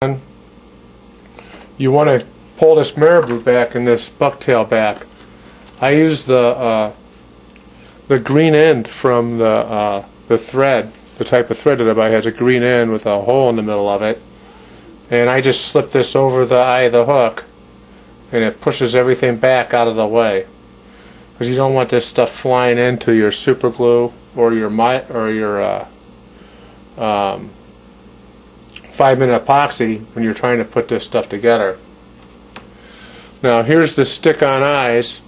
you want to pull this marabou back and this bucktail back. I use the green end from the thread. The type of thread that I buy has a green end with a hole in the middle of it, and I just slip this over the eye of the hook, and it pushes everything back out of the way, because you don't want this stuff flying into your super glue or your 5-minute epoxy when you're trying to put this stuff together. Now here's the stick-on eyes,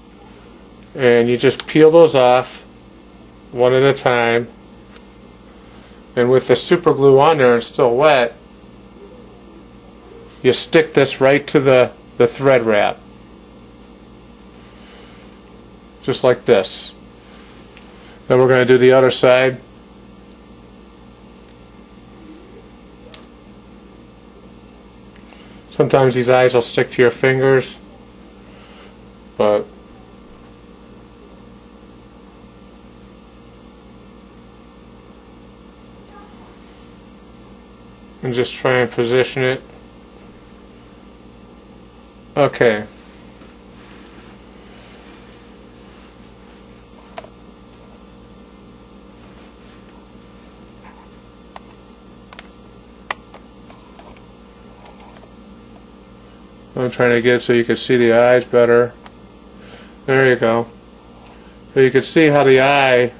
and you just peel those off one at a time, and with the super glue on there and still wet, you stick this right to the thread wrap, just like this. Then we're going to do the other side. Sometimes these eyes will stick to your fingers, but and just try and position it. Okay. I'm trying to get it so you can see the eyes better. There you go. So you can see how the eye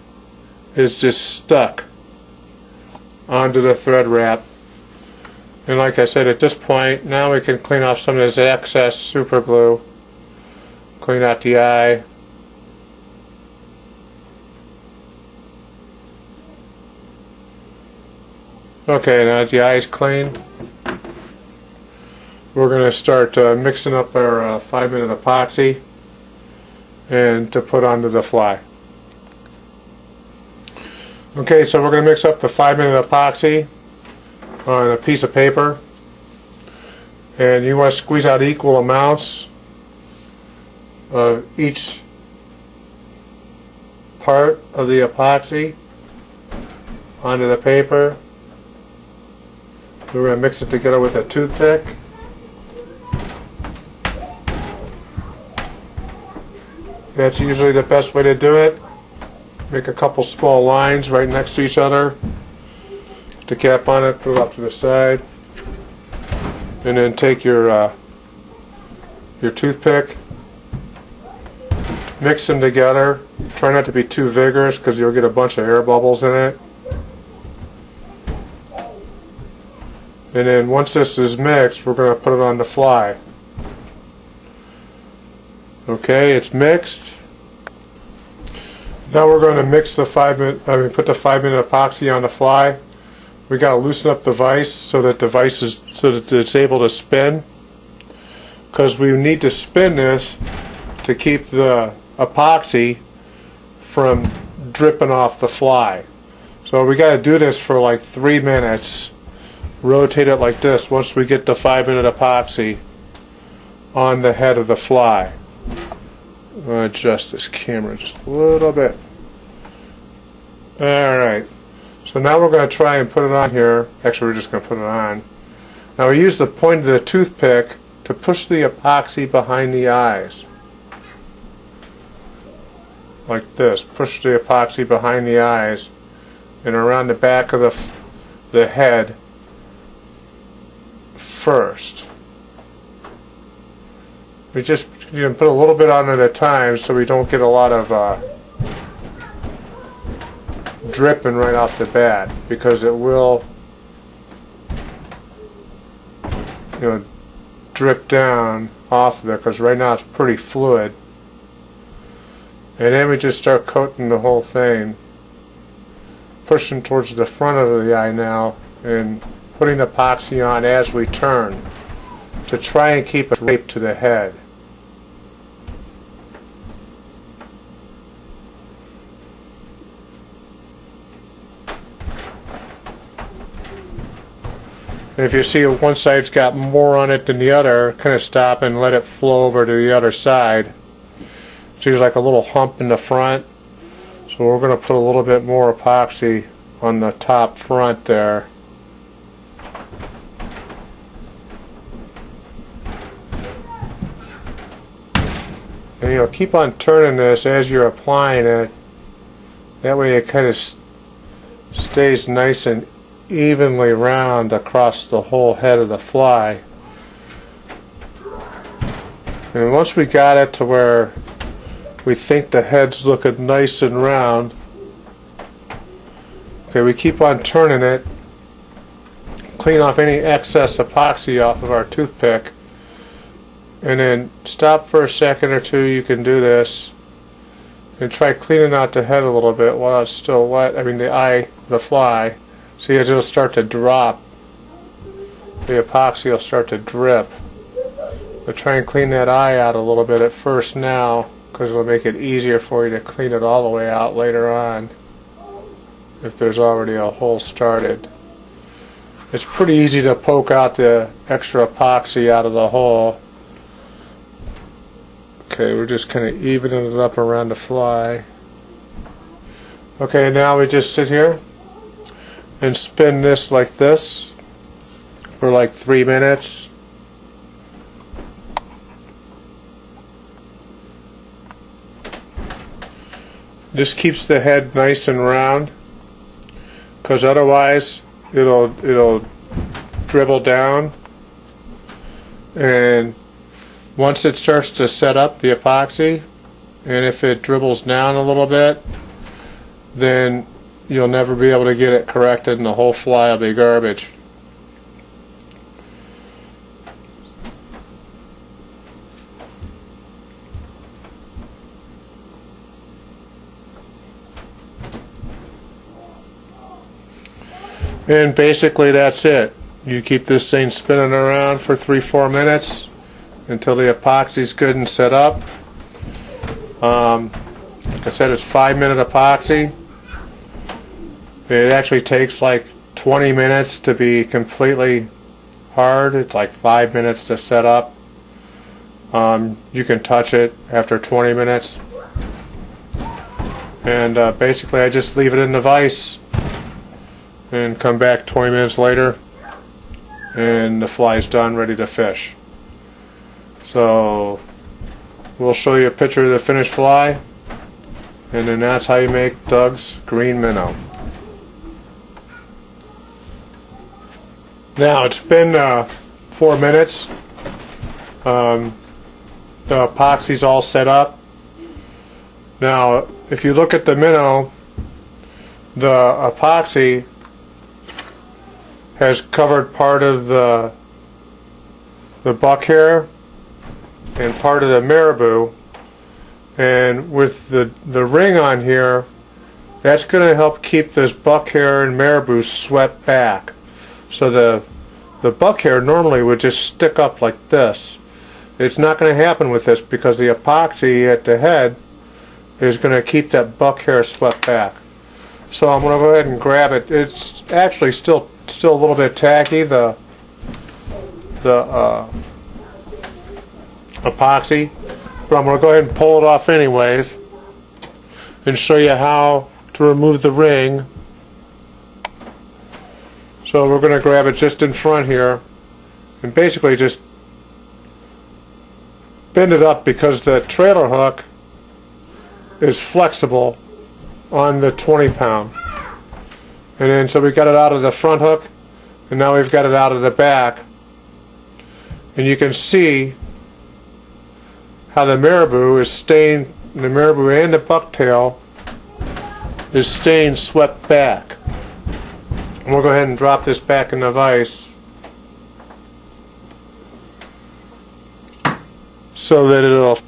is just stuck onto the thread wrap. And like I said, at this point, now we can clean off some of this excess super glue. Clean out the eye. Okay, now that the eye is clean, we're going to start mixing up our 5-minute epoxy and to put onto the fly. Okay, so we're going to mix up the 5-minute epoxy on a piece of paper, and you want to squeeze out equal amounts of each part of the epoxy onto the paper. We're going to mix it together with a toothpick. That's usually the best way to do it. Make a couple small lines right next to each other. Put the cap on it, put it off to the side, and then take your toothpick, mix them together. Try not to be too vigorous because you'll get a bunch of air bubbles in it. And then once this is mixed, we're going to put it on the fly. Okay, it's mixed. Now we're going to mix the put the 5-minute epoxy on the fly. We got to loosen up the vise so that it's able to spin, because we need to spin this to keep the epoxy from dripping off the fly. So we got to do this for like 3 minutes. Rotate it like this once we get the 5-minute epoxy on the head of the fly. I'm going to adjust this camera just a little bit. Alright, so now we're going to try and put it on here. Actually, we're just going to put it on. Now we use the point of the toothpick to push the epoxy behind the eyes. Like this. Push the epoxy behind the eyes and around the back of the head first. We just put a little bit on at a time so we don't get a lot of dripping right off the bat, because it will drip down off of there, because right now it's pretty fluid. And then we just start coating the whole thing, pushing towards the front of the eye now and putting epoxy on as we turn to try and keep it draped to the head. And if you see one side's got more on it than the other, kind of stop and let it flow over to the other side. See, there's like a little hump in the front, so we're going to put a little bit more epoxy on the top front there. And keep on turning this as you're applying it. That way it kind of stays nice and evenly round across the whole head of the fly. And once we got it to where we think the head's looking nice and round, okay, we keep on turning it, clean off any excess epoxy off of our toothpick, and then stop for a second or two. You can do this and try cleaning out the head a little bit while it's still wet. I mean the fly. See, it'll start to drop. The epoxy will start to drip. But try and clean that eye out a little bit at first now, because it'll make it easier for you to clean it all the way out later on if there's already a hole started. It's pretty easy to poke out the extra epoxy out of the hole. Okay, we're just kind of evening it up around the fly. Okay, now we just sit here and spin this like this for like 3 minutes. This keeps the head nice and round, because otherwise it'll dribble down, and once it starts to set up the epoxy, and if it dribbles down a little bit, then you'll never be able to get it corrected and the whole fly will be garbage. And basically that's it. You keep this thing spinning around for 3-4 minutes until the epoxy's good and set up. Like I said, it's 5-minute epoxy. It actually takes like 20 minutes to be completely hard. It's like 5 minutes to set up. You can touch it after 20 minutes. And basically I just leave it in the vise and come back 20 minutes later and the fly's done, ready to fish. So we'll show you a picture of the finished fly, and then that's how you make Doug's Green Minnow. Now it's been 4 minutes. The epoxy's all set up. Now if you look at the minnow, the epoxy has covered part of the buck hair and part of the marabou, and with the ring on here, that's going to help keep this buck hair and marabou swept back. So the buck hair normally would just stick up like this. It's not going to happen with this because the epoxy at the head is going to keep that buck hair swept back. So I'm going to go ahead and grab it. It's actually still a little bit tacky, the epoxy, but I'm going to go ahead and pull it off anyways and show you how to remove the ring. So we're going to grab it just in front here and basically just bend it up, because the trailer hook is flexible on the 20-pound. And then so we got it out of the front hook, and now we've got it out of the back. And you can see how the marabou is staying, the marabou and the bucktail is staying swept back. And we'll go ahead and drop this back in the vise so that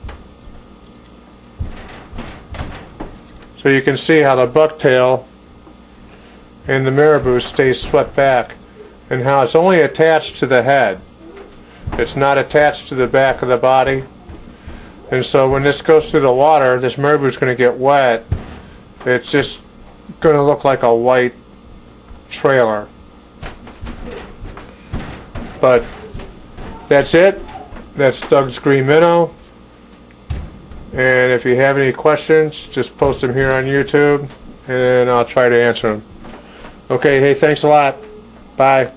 so you can see how the bucktail and the marabou stays swept back, and how it's only attached to the head. It's not attached to the back of the body. And so when this goes through the water, this marabou is going to get wet. It's just going to look like a white trailer. But that's it. That's Doug's Green Minnow. And if you have any questions, just post them here on YouTube, and I'll try to answer them. Okay, hey, thanks a lot. Bye.